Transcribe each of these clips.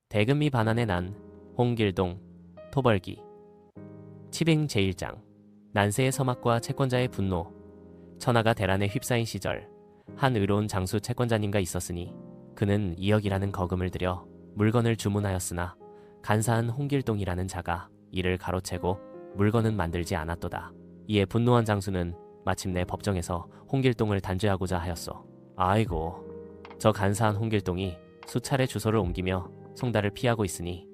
대금이 반환에 난 홍길동 토벌기 치빙 제1장 난세의 서막과 채권자의 분노. 천하가 대란에 휩싸인 시절 한 의로운 장수 채권자님가 있었으니 그는 2억이라는 거금을 들여 물건을 주문하였으나 간사한 홍길동이라는 자가 이를 가로채고 물건은 만들지 않았도다. 이에 분노한 장수는 마침내 법정에서 홍길동을 단죄하고자 하였소. 아이고, 저 간사한 홍길동이 수차례 주소를 옮기며 송달을 피하고 있으니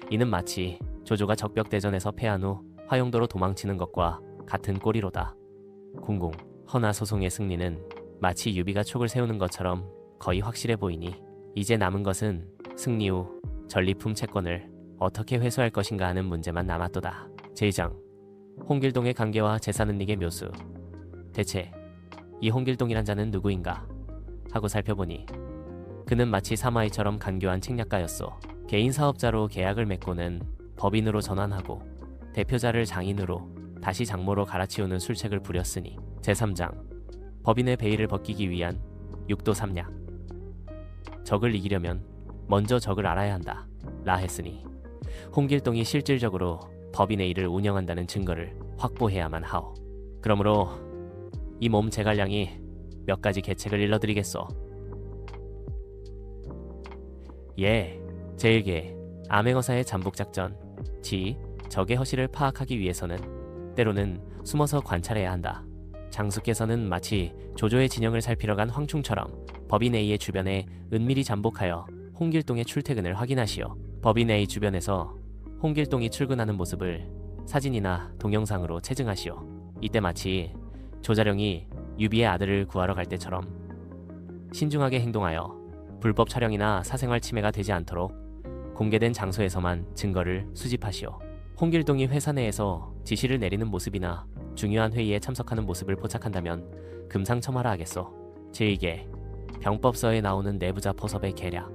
이는 마치 조조가 적벽대전에서 패한 후 화용도로 도망치는 것과 같은 꼴이로다. 궁궁. 허나 소송의 승리는 마치 유비가 촉을 세우는 것처럼 거의 확실해 보이니 이제 남은 것은 승리 후 전리품 채권을 어떻게 회수할 것인가 하는 문제만 남았도다. 제2장 홍길동의 관계와 재산은닉의 묘수. 대체 이 홍길동이란 자는 누구인가 하고 살펴보니 그는 마치 사마이처럼 간교한 책략가였소. 개인 사업자로 계약을 맺고는 법인으로 전환하고 대표자를 장인으로 다시 장모로 갈아치우는 술책을 부렸으니 제3장 법인의 베일을 벗기기 위한 육도 삼약. 적을 이기려면 먼저 적을 알아야 한다 라 했으니 홍길동이 실질적으로 법인의 일을 운영한다는 증거를 확보해야만 하오. 그러므로 이 몸 제갈량이 몇 가지 계책을 일러드리겠소. 예, 제1계 암행어사의 잠복작전. 지 적의 허실을 파악하기 위해서는 때로는 숨어서 관찰해야 한다. 장수께서는 마치 조조의 진영을 살피러 간 황충처럼 법인 A의 주변에 은밀히 잠복하여 홍길동의 출퇴근을 확인하시오. 법인 A 주변에서 홍길동이 출근하는 모습을 사진이나 동영상으로 체증하시오. 이때 마치 조자룡이 유비의 아들을 구하러 갈 때처럼 신중하게 행동하여 불법 촬영이나 사생활 침해가 되지 않도록 공개된 장소에서만 증거를 수집하시오. 홍길동이 회사 내에서 지시를 내리는 모습이나 중요한 회의에 참석하는 모습을 포착한다면 금상첨화라 하겠소. 제2계 병법서에 나오는 내부자 포섭의 계략.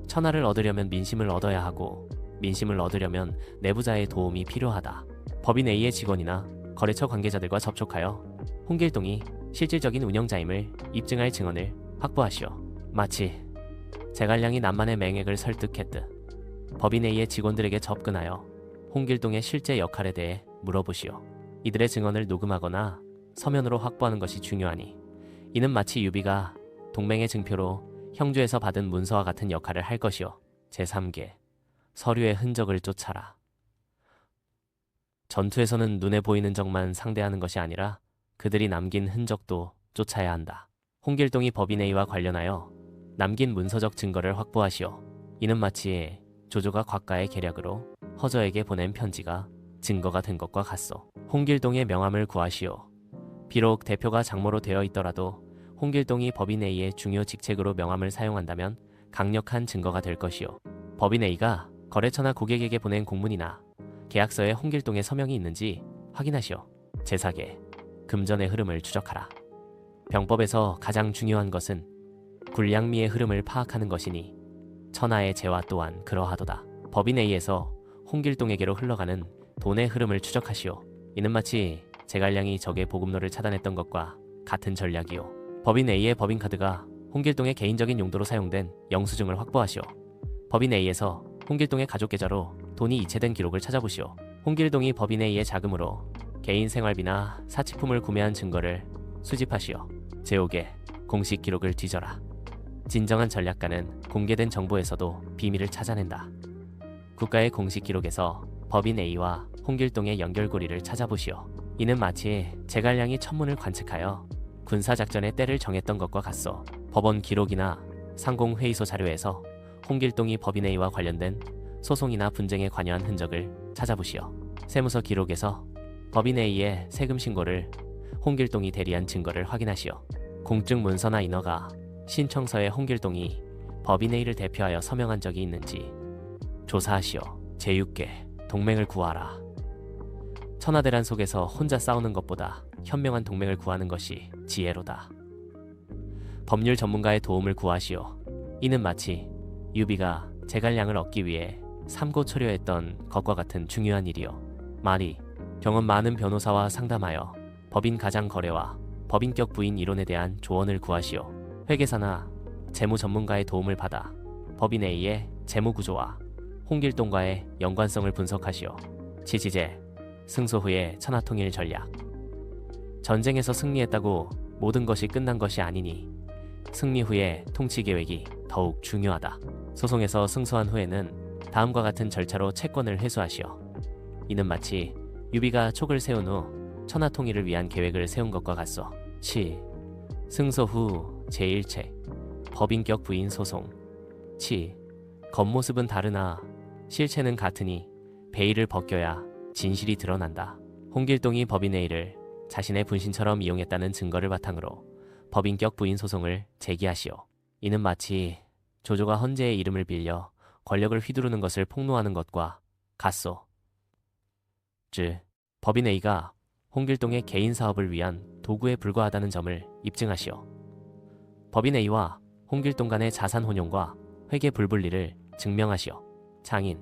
천하를 얻으려면 민심을 얻어야 하고 민심을 얻으려면 내부자의 도움이 필요하다. 법인 A의 직원이나 거래처 관계자들과 접촉하여 홍길동이 실질적인 운영자임을 입증할 증언을 확보하시오. 마치 제갈량이 남만의 맹액을 설득했듯 법인 A의 직원들에게 접근하여 홍길동의 실제 역할에 대해 물어보시오. 이들의 증언을 녹음하거나 서면으로 확보하는 것이 중요하니 이는 마치 유비가 동맹의 증표로 형주에서 받은 문서와 같은 역할을 할 것이오. 제3계 서류의 흔적을 쫓아라. 전투에서는 눈에 보이는 적만 상대하는 것이 아니라 그들이 남긴 흔적도 쫓아야 한다. 홍길동이 법인 A와 관련하여 남긴 문서적 증거를 확보하시오. 이는 마치 조조가 곽가의 계략으로 허저에게 보낸 편지가 증거가 된 것과 같소. 홍길동의 명함을 구하시오. 비록 대표가 장모로 되어 있더라도 홍길동이 법인 A의 중요 직책으로 명함을 사용한다면 강력한 증거가 될 것이오. 법인 A가 거래처나 고객에게 보낸 공문이나 계약서에 홍길동의 서명이 있는지 확인하시오. 제4계 금전의 흐름을 추적하라. 병법에서 가장 중요한 것은 불량미의 흐름을 파악하는 것이니 천하의 재화 또한 그러하도다. 법인 A에서 홍길동에게로 흘러가는 돈의 흐름을 추적하시오. 이는 마치 제갈량이 적의 보급로를 차단했던 것과 같은 전략이오. 법인 A의 법인카드가 홍길동의 개인적인 용도로 사용된 영수증을 확보하시오. 법인 A에서 홍길동의 가족 계좌로 돈이 이체된 기록을 찾아보시오. 홍길동이 법인 A의 자금으로 개인 생활비나 사치품을 구매한 증거를 수집하시오. 제5계 공식 기록을 뒤져라. 진정한 전략가는 공개된 정보에서도 비밀을 찾아낸다. 국가의 공식 기록에서 법인 A와 홍길동의 연결고리를 찾아보시오. 이는 마치 제갈량이 천문을 관측하여 군사작전의 때를 정했던 것과 같소. 법원 기록이나 상공회의소 자료에서 홍길동이 법인 A와 관련된 소송이나 분쟁에 관여한 흔적을 찾아보시오. 세무서 기록에서 법인 A의 세금 신고를 홍길동이 대리한 증거를 확인하시오. 공증 문서나 인허가 신청서에 홍길동이 법인 A를 대표하여 서명한 적이 있는지 조사하시오. 제6계 동맹을 구하라. 천하대란 속에서 혼자 싸우는 것보다 현명한 동맹을 구하는 것이 지혜로다. 법률 전문가의 도움을 구하시오. 이는 마치 유비가 제갈량을 얻기 위해 삼고초려했던 것과 같은 중요한 일이오. 말이 경험 많은 변호사와 상담하여 법인 가장 거래와 법인격 부인 이론에 대한 조언을 구하시오. 회계사나 재무 전문가의 도움을 받아 법인 A의 재무 구조와 홍길동과의 연관성을 분석하시오. 지지제, 승소 후의 천하통일 전략. 전쟁에서 승리했다고 모든 것이 끝난 것이 아니니 승리 후의 통치 계획이 더욱 중요하다. 소송에서 승소한 후에는 다음과 같은 절차로 채권을 회수하시오. 이는 마치 유비가 촉을 세운 후 천하통일을 위한 계획을 세운 것과 같소. 7. 승소 후 제1채 법인격 부인 소송. 7. 겉모습은 다르나 실체는 같으니 베일을 벗겨야 진실이 드러난다. 홍길동이 법인 A를 자신의 분신처럼 이용했다는 증거를 바탕으로 법인격 부인 소송을 제기하시오. 이는 마치 조조가 헌재의 이름을 빌려 권력을 휘두르는 것을 폭로하는 것과 같소. 즉, 법인 A가 홍길동의 개인 사업을 위한 도구에 불과하다는 점을 입증하시오. 법인 A와 홍길동 간의 자산 혼용과 회계 불분리를 증명하시오. 장인,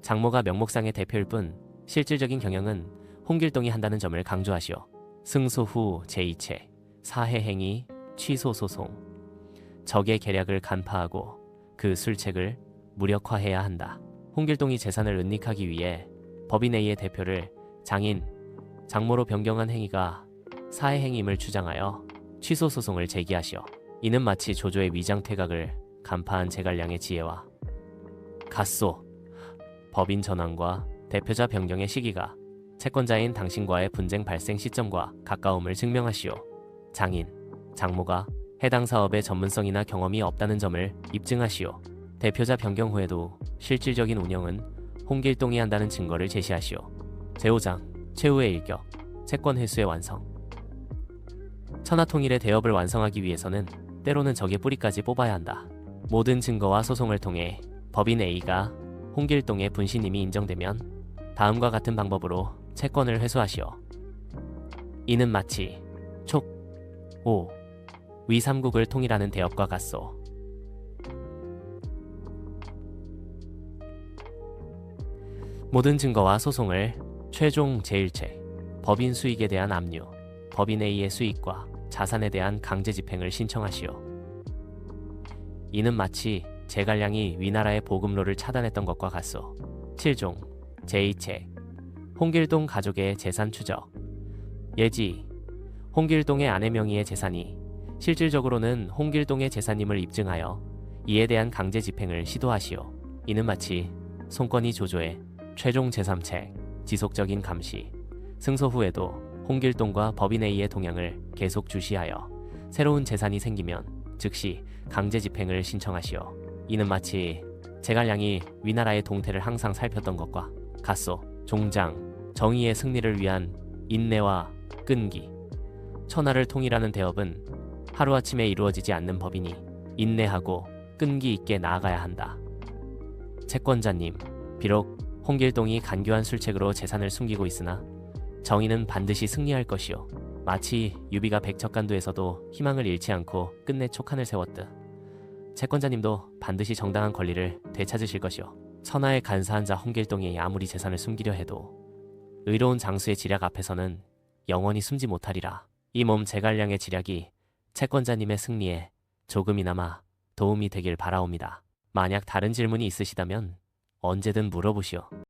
장모가 명목상의 대표일 뿐 실질적인 경영은 홍길동이 한다는 점을 강조하시오. 승소 후 제2채 사해 행위 취소 소송. 적의 계략을 간파하고 그 술책을 무력화해야 한다. 홍길동이 재산을 은닉하기 위해 법인 A의 대표를 장인, 장모로 변경한 행위가 사해 행위임을 주장하여 취소 소송을 제기하시오. 이는 마치 조조의 위장 퇴각을 간파한 제갈량의 지혜와 같소. 법인 전환과 대표자 변경의 시기가 채권자인 당신과의 분쟁 발생 시점과 가까움을 증명하시오. 장인, 장모가 해당 사업의 전문성이나 경험이 없다는 점을 입증하시오. 대표자 변경 후에도 실질적인 운영은 홍길동이 한다는 증거를 제시하시오. 제5장 최후의 일격 채권 회수의 완성. 천하통일의 대업을 완성하기 위해서는 때로는 적의 뿌리까지 뽑아야 한다. 모든 증거와 소송을 통해 법인 A가 홍길동의 분신임이 인정되면 다음과 같은 방법으로 채권을 회수하시오. 이는 마치 촉, 오, 위 3국을 통일하는 대업과 같소. 모든 증거와 소송을 최종 제1채 법인 수익에 대한 압류, 법인 A의 수익과 자산에 대한 강제 집행을 신청하시오. 이는 마치 제갈량이 위나라의 보급로를 차단했던 것과 같소. 7종 제2채 홍길동 가족의 재산 추적. 예지, 홍길동의 아내 명의의 재산이 실질적으로는 홍길동의 재산임을 입증하여 이에 대한 강제 집행을 시도하시오. 이는 마치 송건희 조조의 최종 제3채 지속적인 감시. 승소 후에도 홍길동과 법인 A의 동향을 계속 주시하여 새로운 재산이 생기면 즉시 강제 집행을 신청하시오. 이는 마치 제갈량이 위나라의 동태를 항상 살폈던 것과 같소. 종장, 정의의 승리를 위한 인내와 끈기. 천하를 통일하는 대업은 하루아침에 이루어지지 않는 법이니 인내하고 끈기 있게 나아가야 한다. 채권자님, 비록 홍길동이 간교한 술책으로 재산을 숨기고 있으나 정의는 반드시 승리할 것이요. 마치 유비가 백척간도에서도 희망을 잃지 않고 끝내 촉한을 세웠듯 채권자님도 반드시 정당한 권리를 되찾으실 것이요. 천하에 간사한 자 홍길동이 아무리 재산을 숨기려 해도 의로운 장수의 지략 앞에서는 영원히 숨지 못하리라. 이 몸 제갈량의 지략이 채권자님의 승리에 조금이나마 도움이 되길 바라옵니다. 만약 다른 질문이 있으시다면 언제든 물어보시오.